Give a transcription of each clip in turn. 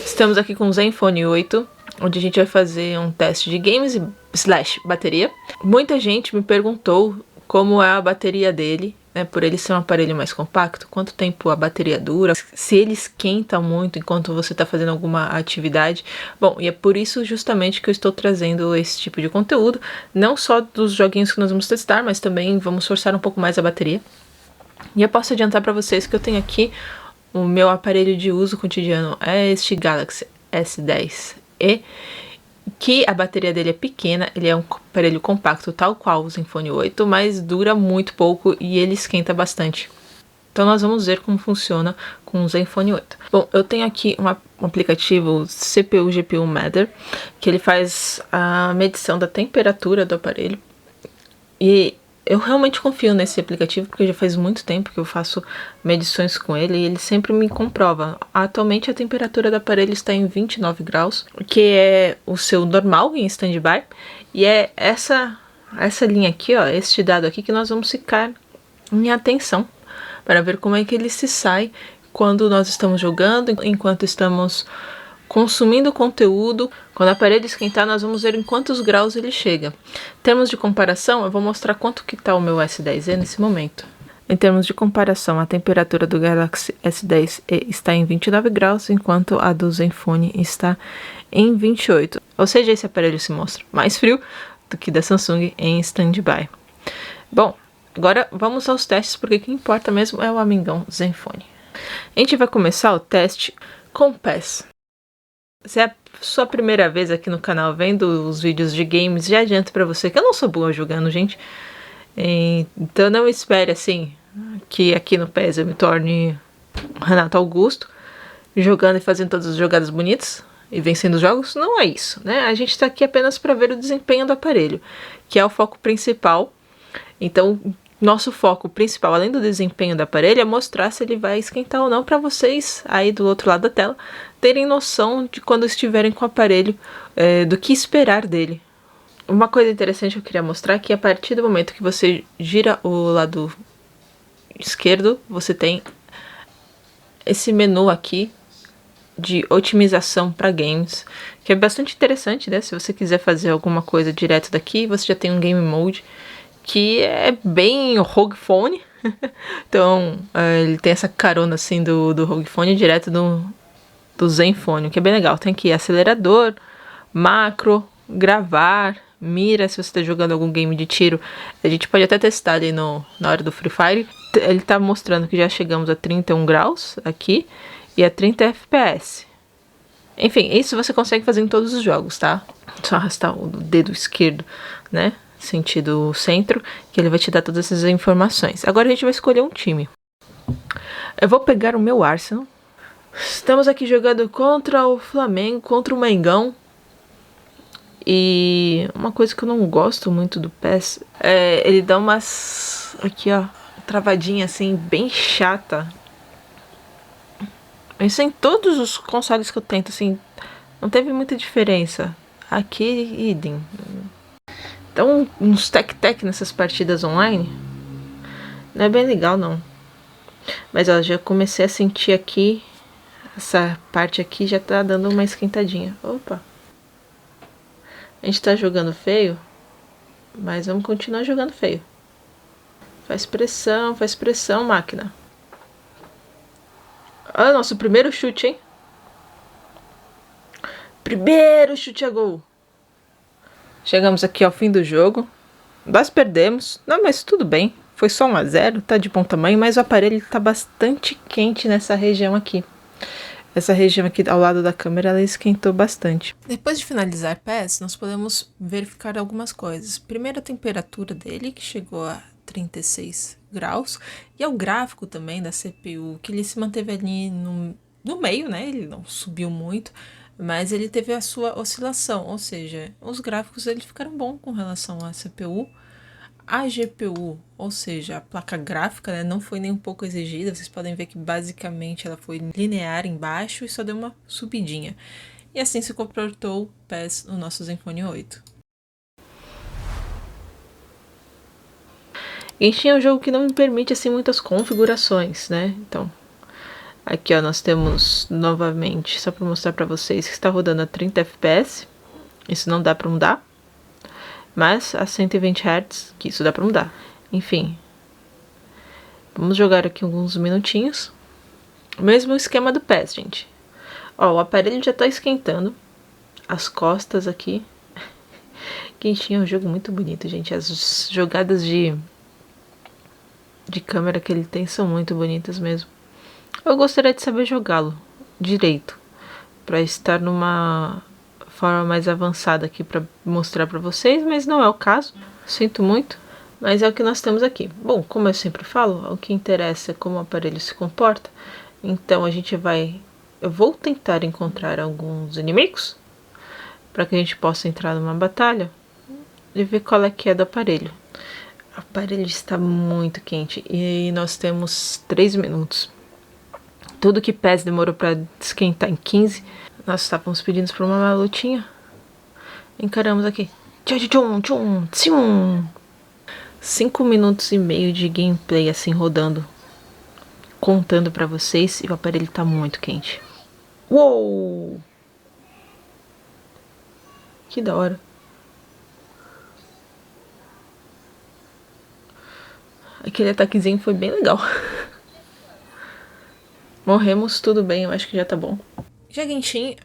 Estamos aqui com o Zenfone 8, onde a gente vai fazer um teste de games / bateria. Muita gente me perguntou como é a bateria dele, né, por ele ser um aparelho mais compacto, quanto tempo a bateria dura, se ele esquenta muito enquanto você está fazendo alguma atividade. Bom, e é por isso justamente que eu estou trazendo esse tipo de conteúdo, não só dos joguinhos que nós vamos testar, mas também vamos forçar um pouco mais a bateria. E eu posso adiantar para vocês que eu tenho aqui o meu aparelho de uso cotidiano é este Galaxy S10e, que a bateria dele é pequena, ele é um aparelho compacto tal qual o Zenfone 8, mas dura muito pouco e ele esquenta bastante. Então nós vamos ver como funciona com o Zenfone 8. Bom, eu tenho aqui um aplicativo CPU-GPU Matter, que ele faz a medição da temperatura do aparelho. E eu realmente confio nesse aplicativo porque já faz muito tempo que eu faço medições com ele e ele sempre me comprova. Atualmente a temperatura do aparelho está em 29 graus, que é o seu normal em standby, e é essa linha aqui, ó, este dado aqui que nós vamos ficar em atenção para ver como é que ele se sai quando nós estamos jogando, enquanto estamos consumindo conteúdo. Quando o aparelho esquentar, nós vamos ver em quantos graus ele chega. Em termos de comparação, eu vou mostrar quanto que está o meu S10e nesse momento. Em termos de comparação, a temperatura do Galaxy S10e está em 29 graus, enquanto a do Zenfone está em 28. Ou seja, esse aparelho se mostra mais frio do que da Samsung em standby. Bom, agora vamos aos testes, porque o que importa mesmo é o amigão Zenfone. A gente vai começar o teste com PES. Se é a sua primeira vez aqui no canal vendo os vídeos de games, já adianto pra você que eu não sou boa jogando, gente. Então não espere assim que aqui no PES eu me torne Renato Augusto, jogando e fazendo todas as jogadas bonitas e vencendo os jogos. Não é isso, né? A gente tá aqui apenas para ver o desempenho do aparelho, que é o foco principal. Então, nosso foco principal, além do desempenho do aparelho, é mostrar se ele vai esquentar ou não para vocês aí do outro lado da tela terem noção de quando estiverem com o aparelho, do que esperar dele. Uma coisa interessante que eu queria mostrar é que a partir do momento que você gira o lado esquerdo, você tem esse menu aqui de otimização para games, que é bastante interessante, né? Se você quiser fazer alguma coisa direto daqui, você já tem um Game Mode, que é bem Rogue Phone. Então, ele tem essa carona assim do Rogue Phone direto do Zenfone, que é bem legal. Tem aqui acelerador, macro, gravar, mira, se você está jogando algum game de tiro. A gente pode até testar ali na hora do Free Fire. Ele está mostrando que já chegamos a 31 graus aqui e a 30 FPS. Enfim, isso você consegue fazer em todos os jogos, tá? Só arrastar o dedo esquerdo, né? Sentido centro, que ele vai te dar todas essas informações. Agora a gente vai escolher um time. Eu vou pegar o meu Arsenal. Estamos aqui jogando contra o Flamengo, contra o Mengão. E uma coisa que eu não gosto muito do PES é ele dá umas aqui, ó, travadinha assim bem chata. Isso em todos os consoles que eu tento, assim, não teve muita diferença. Aqui, idem. Então, uns tec-tec nessas partidas online não é bem legal, não. Mas, ó, já comecei a sentir aqui, essa parte aqui já tá dando uma esquentadinha. Opa! A gente tá jogando feio, mas vamos continuar jogando feio. Faz pressão, máquina. Ah, nosso primeiro chute, hein? Primeiro chute a gol. Chegamos aqui ao fim do jogo. Nós perdemos. Não, mas tudo bem. Foi só 1-0, tá de bom tamanho, mas o aparelho tá bastante quente nessa região aqui. Essa região aqui ao lado da câmera, ela esquentou bastante. Depois de finalizar PES, nós podemos verificar algumas coisas. Primeiro, a temperatura dele, que chegou a 36 graus. E o gráfico também da CPU, que ele se manteve ali no meio, né? Ele não subiu muito, mas ele teve a sua oscilação. Ou seja, os gráficos eles ficaram bons com relação à CPU. A GPU, ou seja, a placa gráfica, né, não foi nem um pouco exigida. Vocês podem ver que basicamente ela foi linear embaixo e só deu uma subidinha. E assim se comportou o PES no nosso Zenfone 8. Genshin é um jogo que não me permite assim muitas configurações, né? Então, aqui ó, nós temos novamente, só para mostrar para vocês que está rodando a 30 FPS. Isso não dá para mudar. Mas a 120 Hz, que isso dá para mudar. Enfim. Vamos jogar aqui alguns minutinhos. Mesmo esquema do PES, gente. Ó, o aparelho já tá esquentando. As costas aqui. Genshin é um jogo muito bonito, gente. As jogadas de câmera que ele tem são muito bonitas mesmo. Eu gostaria de saber jogá-lo direito, para estar numa forma mais avançada aqui para mostrar para vocês, mas não é o caso. Sinto muito, mas é o que nós temos aqui. Bom, como eu sempre falo, o que interessa é como o aparelho se comporta. Então eu vou tentar encontrar alguns inimigos para que a gente possa entrar numa batalha e ver qual é que é do aparelho. O aparelho está muito quente e nós temos 3 minutos. Tudo que PES demorou para esquentar em 15, nós estávamos pedindo para uma lutinha. Encaramos aqui. 5 minutos e meio de gameplay assim rodando, contando para vocês, e o aparelho está muito quente. Uou! Que da hora. Aquele ataquezinho foi bem legal. Morremos, tudo bem, eu acho que já tá bom. Já Genshin,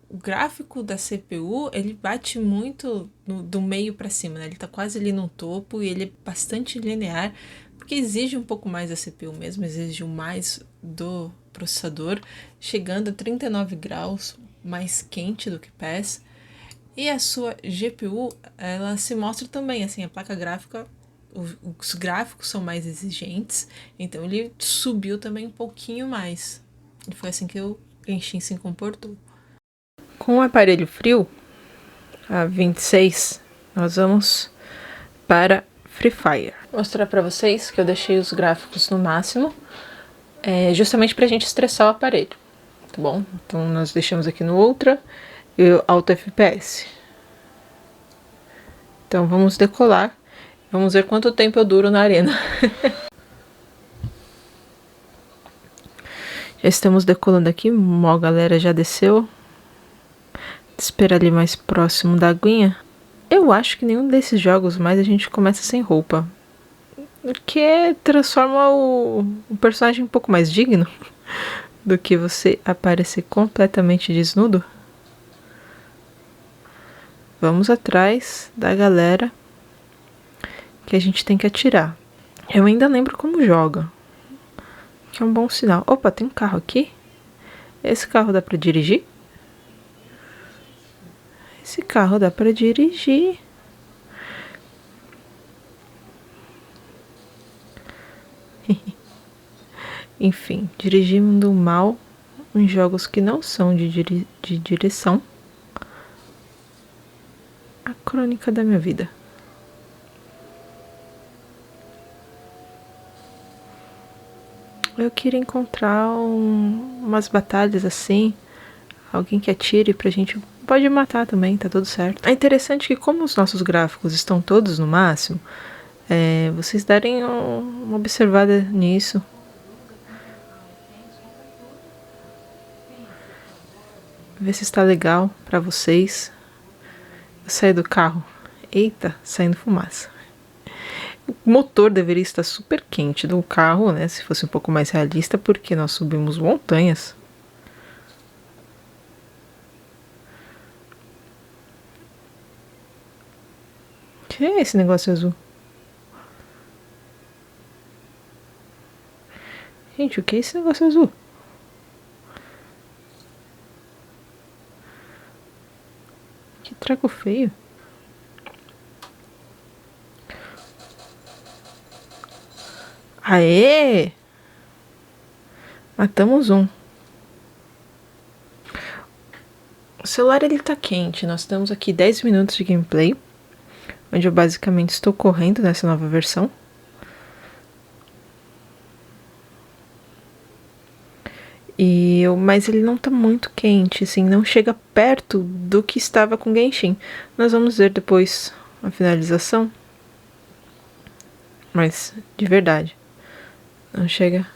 o gráfico da CPU, ele bate muito do meio pra cima, né? Ele tá quase ali no topo e ele é bastante linear, porque exige um pouco mais da CPU mesmo, exige mais do processador, chegando a 39 graus, mais quente do que PES. E a sua GPU, ela se mostra também, assim, a placa gráfica, os gráficos são mais exigentes, então ele subiu também um pouquinho mais. E foi assim que o Genshin se comportou. Com o aparelho frio, a 26, nós vamos para Free Fire. Vou mostrar para vocês que eu deixei os gráficos no máximo, justamente para a gente estressar o aparelho, tá bom? Então nós deixamos aqui no Ultra e o Alto FPS. Então vamos decolar. Vamos ver quanto tempo eu duro na arena. Já estamos decolando aqui. A galera já desceu. Espera ali mais próximo da aguinha. Eu acho que nenhum desses jogos mais a gente começa sem roupa. Que transforma o personagem um pouco mais digno do que você aparecer completamente desnudo. Vamos atrás da galera que a gente tem que atirar. Eu ainda lembro como joga, que é um bom sinal. Opa, tem um carro aqui. Esse carro dá pra dirigir? Esse carro dá pra dirigir. Enfim, dirigindo mal em jogos que não são de direção. A crônica da minha vida. Eu queria encontrar umas batalhas assim, alguém que atire pra gente. Pode matar também, tá tudo certo. É interessante que como os nossos gráficos estão todos no máximo, vocês darem uma observada nisso. Ver se está legal pra vocês. Eu saí do carro. Eita, saindo fumaça. O motor deveria estar super quente do carro, né? Se fosse um pouco mais realista, porque nós subimos montanhas. Que é esse negócio azul? Gente, o que é esse negócio azul? Que trago feio. Aê! Matamos um. O celular ele tá quente. Nós temos aqui 10 minutos de gameplay, onde eu basicamente estou correndo nessa nova versão. Mas ele não tá muito quente, assim, não chega perto do que estava com Genshin. Nós vamos ver depois a finalização. Mas, de verdade, não chega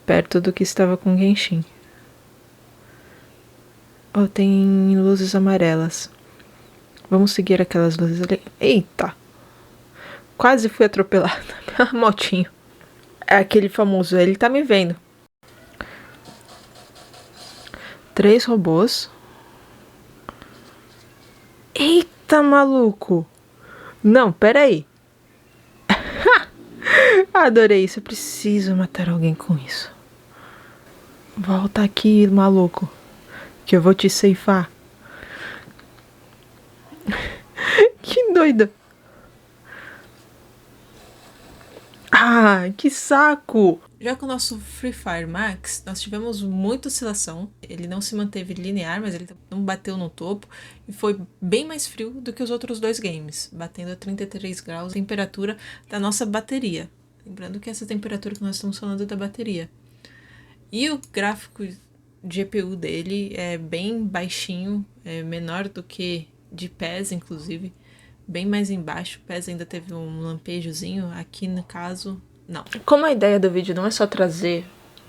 perto do que estava com Genshin. Oh, tem luzes amarelas. Vamos seguir aquelas luzes ali. Eita! Quase fui atropelada pela motinho. É aquele famoso, ele tá me vendo. 3 robôs. Eita, maluco! Não, peraí. Adorei isso. Eu preciso matar alguém com isso. Volta aqui, maluco, que eu vou te ceifar. Que doido. Ah, que saco! Já com o nosso Free Fire Max, nós tivemos muita oscilação. Ele não se manteve linear, mas ele não bateu no topo. E foi bem mais frio do que os outros 2 games, batendo a 33 graus a temperatura da nossa bateria. Lembrando que essa temperatura que nós estamos falando é da bateria. E o gráfico de GPU dele é bem baixinho, é menor do que de PES, inclusive. Bem mais embaixo, o PES ainda teve um lampejozinho, aqui no caso, não. Como a ideia do vídeo não é só trazer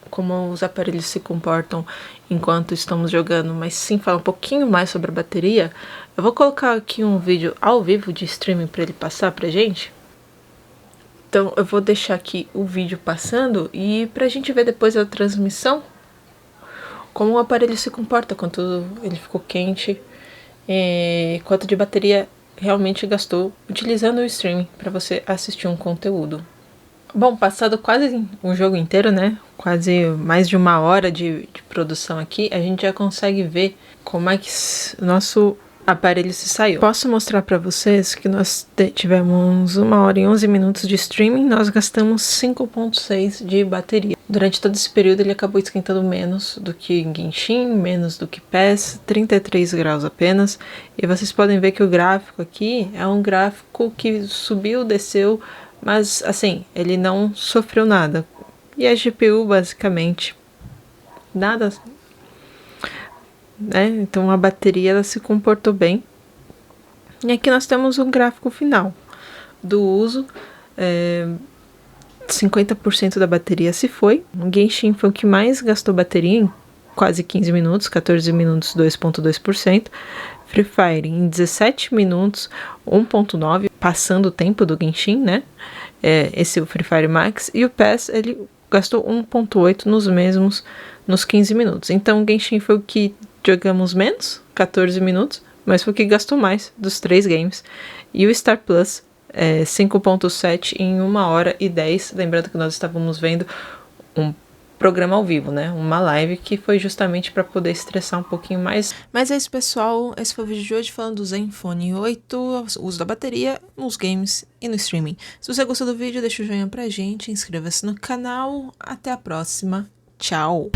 como os aparelhos se comportam enquanto estamos jogando, mas sim falar um pouquinho mais sobre a bateria, eu vou colocar aqui um vídeo ao vivo de streaming para ele passar pra gente. Então eu vou deixar aqui o vídeo passando e pra gente ver depois da transmissão como o aparelho se comporta quando ele ficou quente e quanto de bateria realmente gastou utilizando o streaming para você assistir um conteúdo. Bom, passado quase um jogo inteiro, né? Quase mais de 1 hora de produção aqui, a gente já consegue ver como é que o nosso aparelho se saiu. Posso mostrar para vocês que nós tivemos 1 hora e 11 minutos de streaming, nós gastamos 5.6 de bateria. Durante todo esse período ele acabou esquentando menos do que Genshin, menos do que PES, 33 graus apenas. E vocês podem ver que o gráfico aqui é um gráfico que subiu, desceu, mas assim, ele não sofreu nada. E a GPU basicamente nada, né? Então a bateria ela se comportou bem. E aqui nós temos o gráfico final do uso. 50% da bateria se foi. O Genshin foi o que mais gastou bateria em quase 15 minutos, 14 minutos, 2.2%. Free Fire em 17 minutos, 1.9, passando o tempo do Genshin, né? Esse é o Free Fire Max. E o PES, ele gastou 1.8 nos 15 minutos. Então o Genshin foi o que jogamos menos, 14 minutos, mas foi o que gastou mais dos 3 games. E o Star Plus 5.7 em 1 hora e 10. Lembrando que nós estávamos vendo um programa ao vivo, né? Uma live que foi justamente para poder estressar um pouquinho mais. Mas é isso, pessoal. Esse foi o vídeo de hoje falando do Zenfone 8, uso da bateria nos games e no streaming. Se você gostou do vídeo, deixa o joinha pra gente, inscreva-se no canal. Até a próxima. Tchau!